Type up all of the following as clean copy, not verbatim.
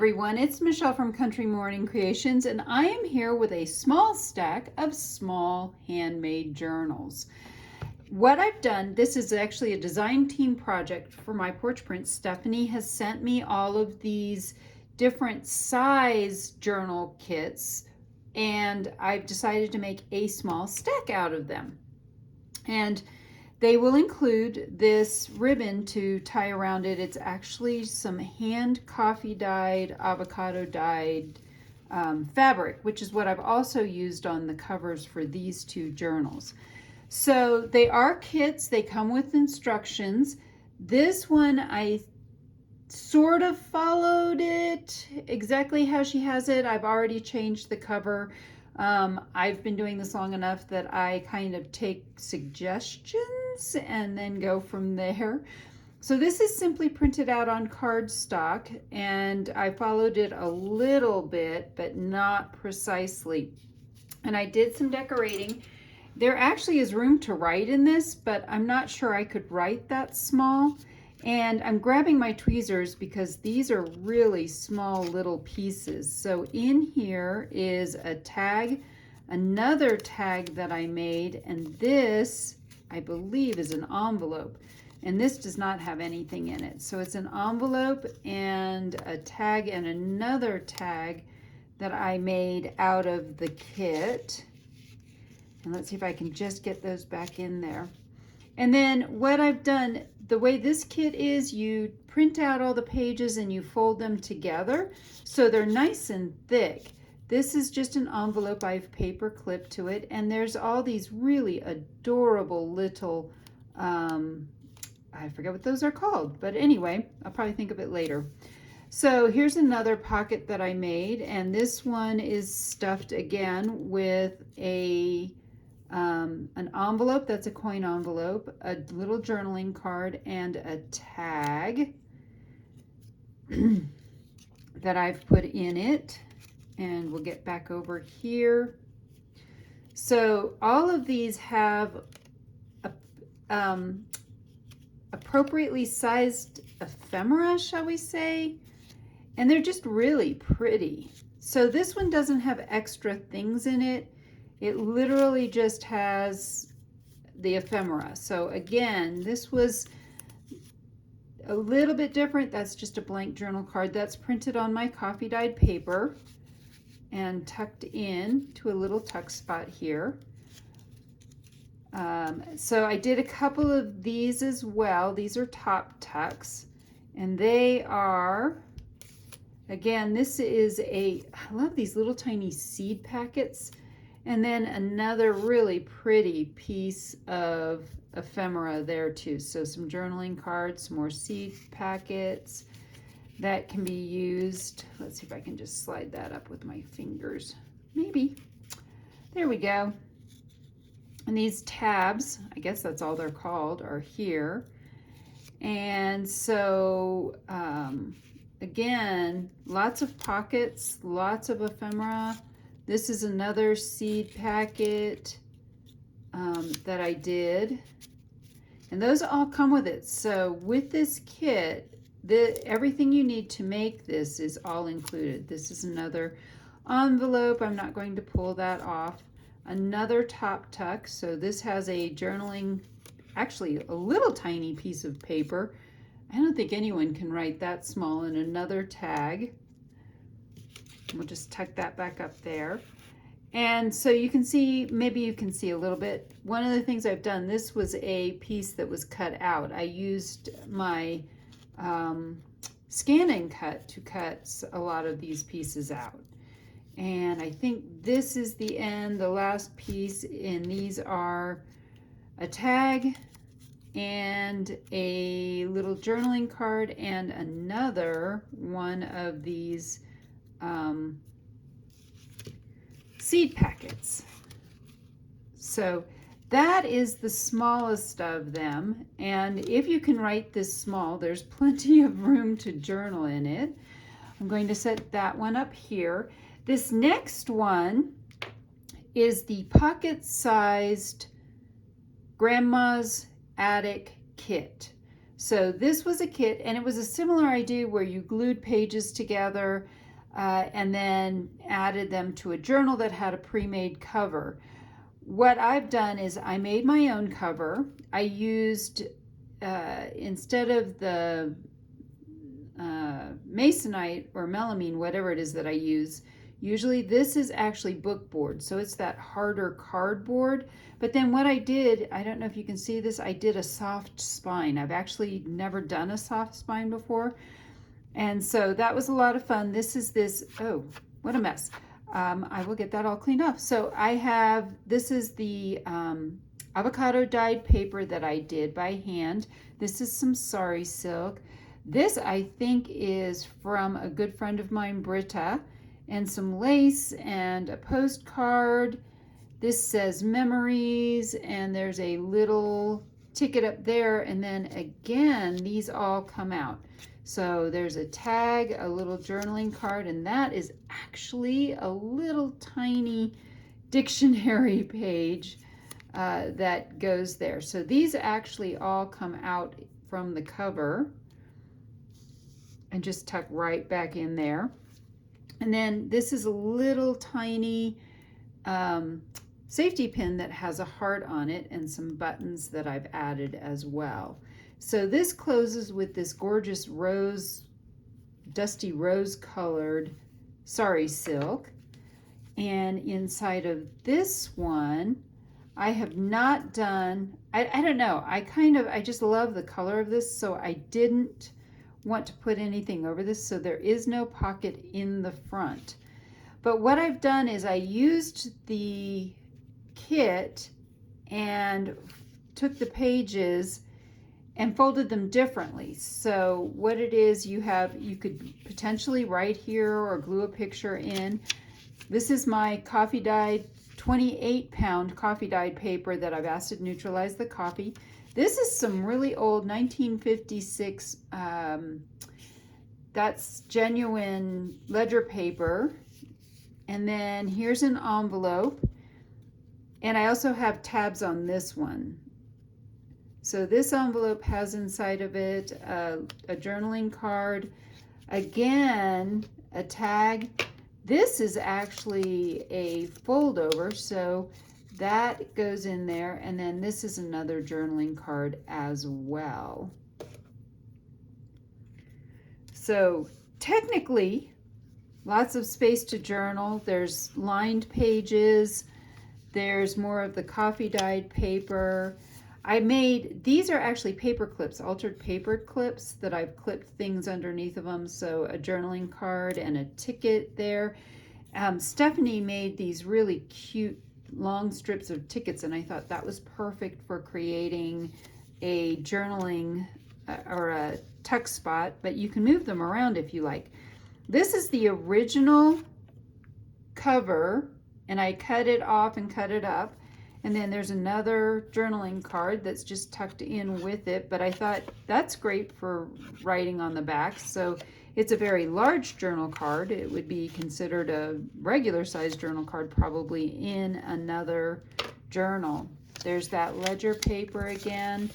everyone, it's Michelle from Country Morning Creations, and I am here with a small stack of small handmade journals. What I've done, this is actually a design team project for my porch prints. Stephanie has sent me all of these different size journal kits, and I've decided to make a small stack out of them. And they will include this ribbon to tie around it. It's actually some hand coffee dyed, avocado dyed fabric, which is what I've also used on the covers for these two journals. So they are kits, they come with instructions. This one I sort of followed it exactly how she has it. I've already changed the cover. I've been doing this long enough that I kind of take suggestions and then go from there. So this is simply printed out on cardstock, and I followed it a little bit, but not precisely. And I did some decorating. There actually is room to write in this, but I'm not sure I could write that small. And I'm grabbing my tweezers because these are really small little pieces. So in here is a tag, another tag that I made, and this, I believe, is an envelope. And this does not have anything in it. So it's an envelope and a tag and another tag that I made out of the kit. And let's see if I can just get those back in there. And then what I've done, the way this kit is, you print out all the pages and you fold them together so they're nice and thick. This is just an envelope. I've paper clipped to it, and there's all these really adorable little, I forget what those are called, but anyway, I'll probably think of it later. So here's another pocket that I made, and this one is stuffed again with an envelope, that's a coin envelope, a little journaling card, and a tag that I've put in it. And we'll get back over here. So all of these have appropriately sized ephemera, shall we say, and they're just really pretty. So this one doesn't have extra things in it. It literally just has the ephemera. So again, this was a little bit different. That's just a blank journal card that's printed on my coffee dyed paper and tucked in to a little tuck spot here. So I did a couple of these as well. These are top tucks, and they are, again, this is I love these little tiny seed packets. And then another really pretty piece of ephemera there too. So some journaling cards, some more seed packets that can be used. Let's see if I can just slide that up with my fingers. Maybe. There we go. And these tabs, I guess that's all they're called, are here. And so, again, lots of pockets, lots of ephemera. This is another seed packet that I did, and those all come with it. So with this kit, everything you need to make this is all included. This is another envelope. I'm not going to pull that off. Another top tuck. So this has a journaling, actually a little tiny piece of paper. I don't think anyone can write that small. And another tag. We'll just tuck that back up there. And so you can see, maybe you can see a little bit. One of the things I've done, this was a piece that was cut out. I used my scan and cut to cut a lot of these pieces out. And I think this is the end, the last piece, and these are a tag and a little journaling card and another one of these seed packets. So that is the smallest of them, and if you can write this small, there's plenty of room to journal in it. I'm going to set that one up here. This next one is the pocket-sized Grandma's Attic kit. So this was a kit, and it was a similar idea where you glued pages together and then added them to a journal that had a pre-made cover. What I've done is I made my own cover. I used, instead of the masonite or melamine, whatever it is that I use, usually this is actually bookboard, so it's that harder cardboard. But then what I did, I don't know if you can see this, I did a soft spine. I've actually never done a soft spine before, and so that was a lot of fun. This is this, oh, what a mess. I will get that all cleaned off. So I have, this is the avocado dyed paper that I did by hand. This is some sari silk. This I think is from a good friend of mine, Britta, and some lace and a postcard. This says memories, and there's a little ticket up there, and then again these all come out. So there's a tag, a little journaling card, and that is actually a little tiny dictionary page that goes there. So these actually all come out from the cover and just tuck right back in there. And then this is a little tiny safety pin that has a heart on it and some buttons that I've added as well. So this closes with this gorgeous rose, dusty rose colored sari silk. And inside of this one, I have not done, I don't know, I just love the color of this, so I didn't want to put anything over this, so there is no pocket in the front. But what I've done is I used the kit and took the pages and folded them differently. So what it is, you could potentially write here or glue a picture in. This is my coffee dyed 28-pound coffee dyed paper that I've asked to neutralize the coffee. This is some really old 1956, that's genuine ledger paper. And then here's an envelope. And I also have tabs on this one. So this envelope has inside of it a journaling card, again, a tag. This is actually a fold over, so that goes in there, and then this is another journaling card as well. So technically, lots of space to journal. There's lined pages, there's more of the coffee dyed paper. These are actually paper clips, altered paper clips that I've clipped things underneath of them. So a journaling card and a ticket there. Stephanie made these really cute long strips of tickets, and I thought that was perfect for creating a journaling or a tuck spot, but you can move them around if you like. This is the original cover, and I cut it off and cut it up. And then there's another journaling card that's just tucked in with it, but I thought that's great for writing on the back. So it's a very large journal card. It would be considered a regular size journal card probably in another journal. There's that ledger paper again,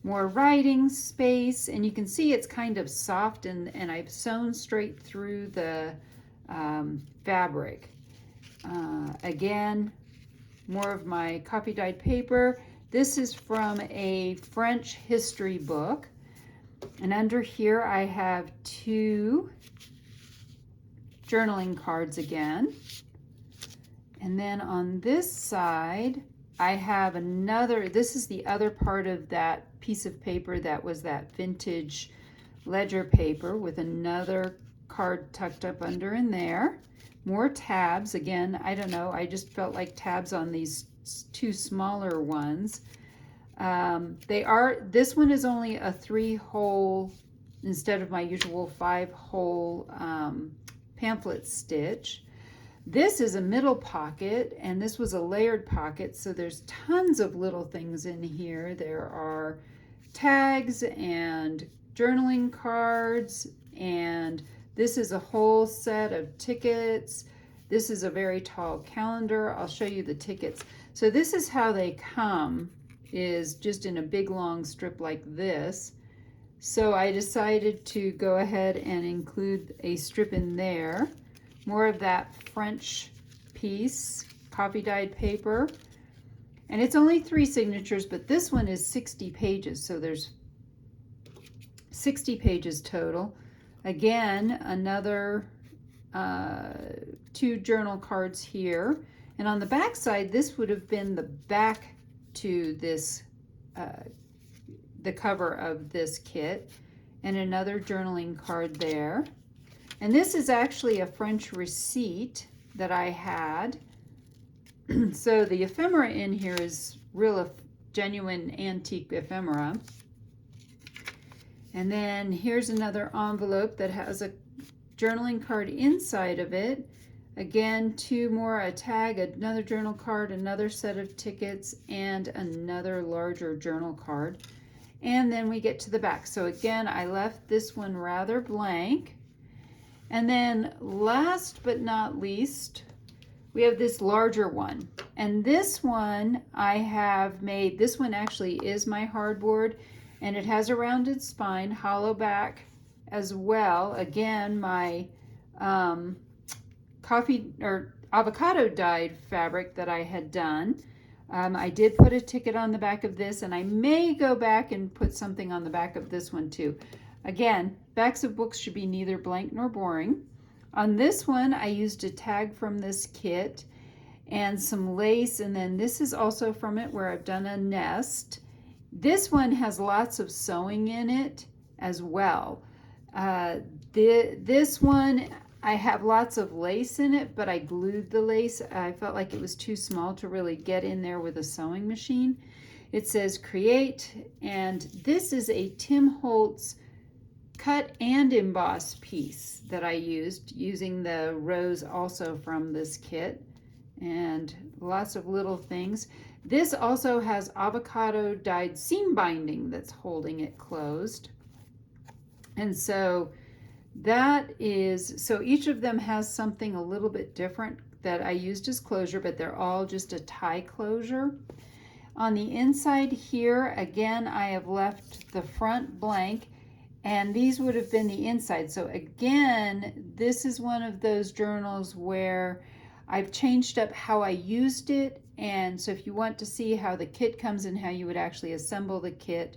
more writing space, and you can see it's kind of soft, and I've sewn straight through the fabric. Again, more of my coffee dyed paper. This is from a French history book. And under here I have two journaling cards again. And then on this side, I have another, this is the other part of that piece of paper that was that vintage ledger paper with another card tucked up under in there. More tabs, again, I don't know, I just felt like tabs on these two smaller ones. This one is only a 3-hole instead of my usual 5-hole pamphlet stitch. This is a middle pocket, and this was a layered pocket, so there's tons of little things in here. There are tags and journaling cards, and this is a whole set of tickets. This is a very tall calendar. I'll show you the tickets. So this is how they come, is just in a big long strip like this. So I decided to go ahead and include a strip in there. More of that French piece, coffee dyed paper. And it's only 3 signatures, but this one is 60 pages. So there's 60 pages total. Again, another 2 journal cards here. And on the back side, this would have been the back to this, the cover of this kit. And another journaling card there. And this is actually a French receipt that I had. So the ephemera in here is real genuine antique ephemera. And then here's another envelope that has a journaling card inside of it. Again, 2 more, a tag, another journal card, another set of tickets, and another larger journal card. And then we get to the back. So again, I left this one rather blank. And then last but not least, we have this larger one. And this one I have made, this one actually is my hardboard, and it has a rounded spine, hollow back as well. Again, my coffee or avocado dyed fabric that I had done. I did put a ticket on the back of this, and I may go back and put something on the back of this one too. Again, backs of books should be neither blank nor boring. On this one, I used a tag from this kit and some lace, and then this is also from it where I've done a nest. This one has lots of sewing in it as well. This one, I have lots of lace in it, but I glued the lace. I felt like it was too small to really get in there with a sewing machine. It says create, and this is a Tim Holtz cut and emboss piece that I used, using the rose also from this kit, and lots of little things. This also has avocado dyed seam binding that's holding it closed. And so that is, so each of them has something a little bit different that I used as closure, but they're all just a tie closure. On the inside here, again, I have left the front blank, and these would have been the inside. So again, this is one of those journals where I've changed up how I used it. And so if you want to see how the kit comes and how you would actually assemble the kit,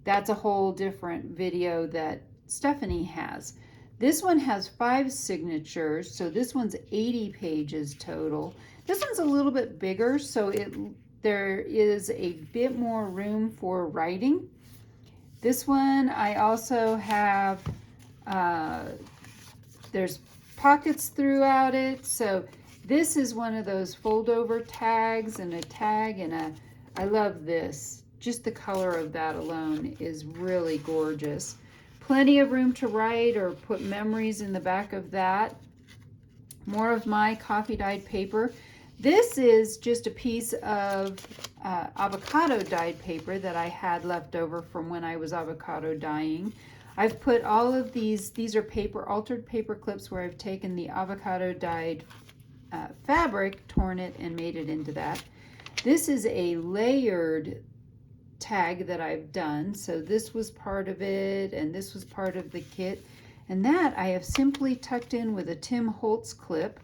that's a whole different video that Stephanie has. This one has 5 signatures, so this one's 80 pages total. This one's a little bit bigger, so there is a bit more room for writing. This one I also have, there's pockets throughout it, so this is one of those fold over tags and a tag, and I love this. Just the color of that alone is really gorgeous. Plenty of room to write or put memories in the back of that. More of my coffee dyed paper. This is just a piece of avocado dyed paper that I had left over from when I was avocado dyeing. I've put all of these are altered paper clips where I've taken the avocado dyed fabric, torn it, and made it into that. This is a layered tag that I've done. So this was part of it, and this was part of the kit. And that I have simply tucked in with a Tim Holtz clip.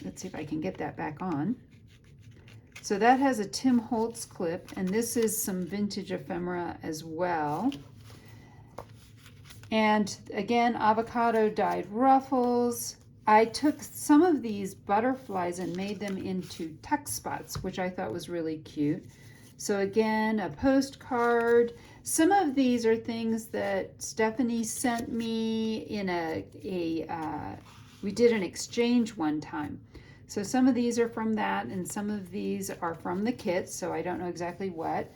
Let's see if I can get that back on. So that has a Tim Holtz clip, and this is some vintage ephemera as well. And again, avocado dyed ruffles. I took some of these butterflies and made them into tuck spots, which I thought was really cute. So again, a postcard. Some of these are things that Stephanie sent me in we did an exchange one time. So some of these are from that, and some of these are from the kit, so I don't know exactly what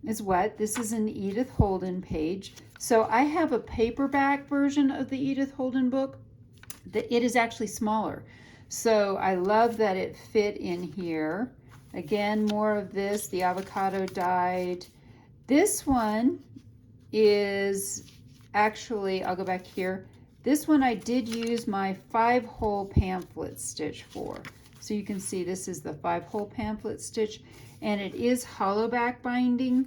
is what. This is an Edith Holden page. So I have a paperback version of the Edith Holden book. It is actually smaller. So I love that it fit in here. Again, more of this, the avocado dyed. This one is actually, I'll go back here. This one I did use my 5-hole pamphlet stitch for. So you can see this is the 5-hole pamphlet stitch, and it is hollow back binding.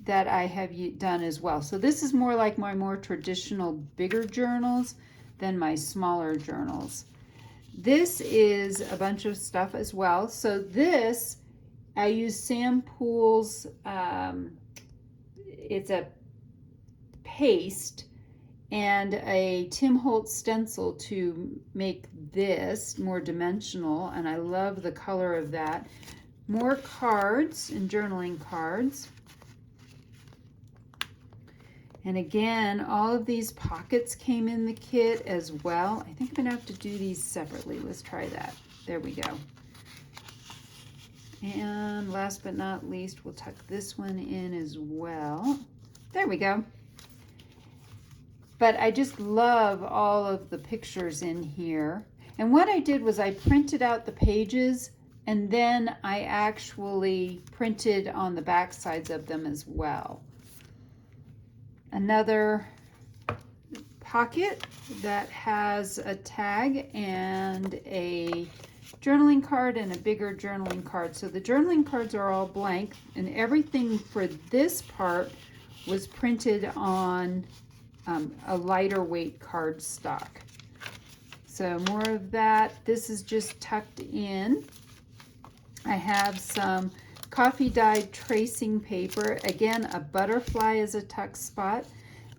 that I have done as well. So this is more like my more traditional bigger journals than my smaller journals. This is a bunch of stuff as well. So this, I use Sam Poole's, it's a paste and a Tim Holtz stencil to make this more dimensional, and I love the color of that. More cards and journaling cards. And again, all of these pockets came in the kit as well. I think I'm gonna have to do these separately. Let's try that. There we go. And last but not least, we'll tuck this one in as well. There we go. But I just love all of the pictures in here. And what I did was I printed out the pages, and then I actually printed on the back sides of them as well. Another pocket that has a tag and a journaling card and a bigger journaling card. So the journaling cards are all blank, and everything for this part was printed on a lighter weight cardstock. So more of that. This is just tucked in. I have some coffee dyed tracing paper. Again, a butterfly is a tuck spot.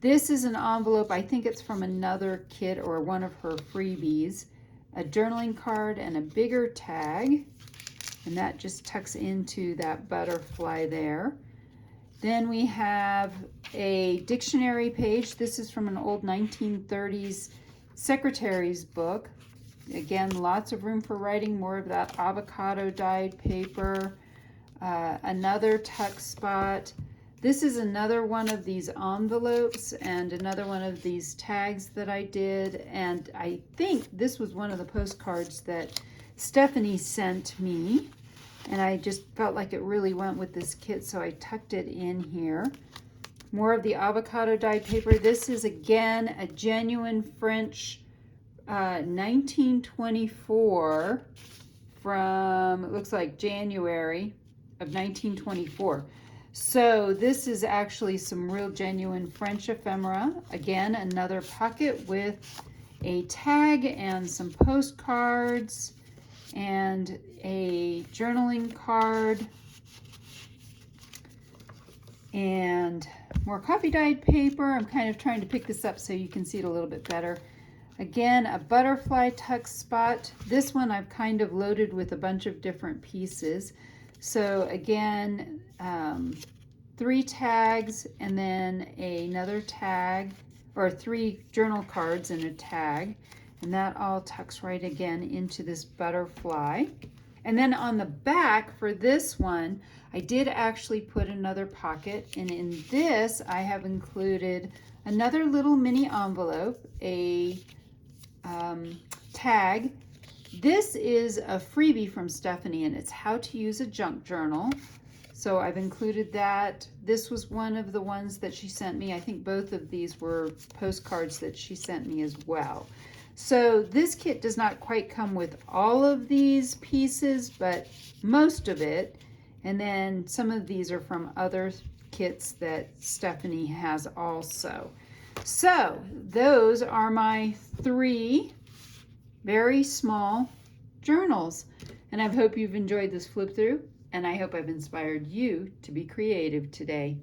This is an envelope. I think it's from another kit or one of her freebies. A journaling card and a bigger tag. And that just tucks into that butterfly there. Then we have a dictionary page. This is from an old 1930s secretary's book. Again, lots of room for writing, more of that avocado dyed paper. Another tuck spot. This is another one of these envelopes and another one of these tags that I did. And I think this was one of the postcards that Stephanie sent me. And I just felt like it really went with this kit, so I tucked it in here. More of the avocado dyed paper. This is, again, a genuine French 1924 from, it looks like January of 1924. So this is actually some real genuine French ephemera. Again, another pocket with a tag and some postcards and a journaling card and more coffee dyed paper. I'm kind of trying to pick this up so you can see it a little bit better. Again, a butterfly tuck spot. This one I've kind of loaded with a bunch of different pieces. So again, 3 tags and then another tag, or 3 journal cards and a tag. And that all tucks right again into this butterfly. And then on the back for this one, I did actually put another pocket. And in this, I have included another little mini envelope, a tag. This is a freebie from Stephanie, and it's how to use a junk journal. So I've included that. This was one of the ones that she sent me. I think both of these were postcards that she sent me as well. So this kit does not quite come with all of these pieces, but most of it. And then some of these are from other kits that Stephanie has also. So those are my 3 very small journals. And I hope you've enjoyed this flip through, and I hope I've inspired you to be creative today.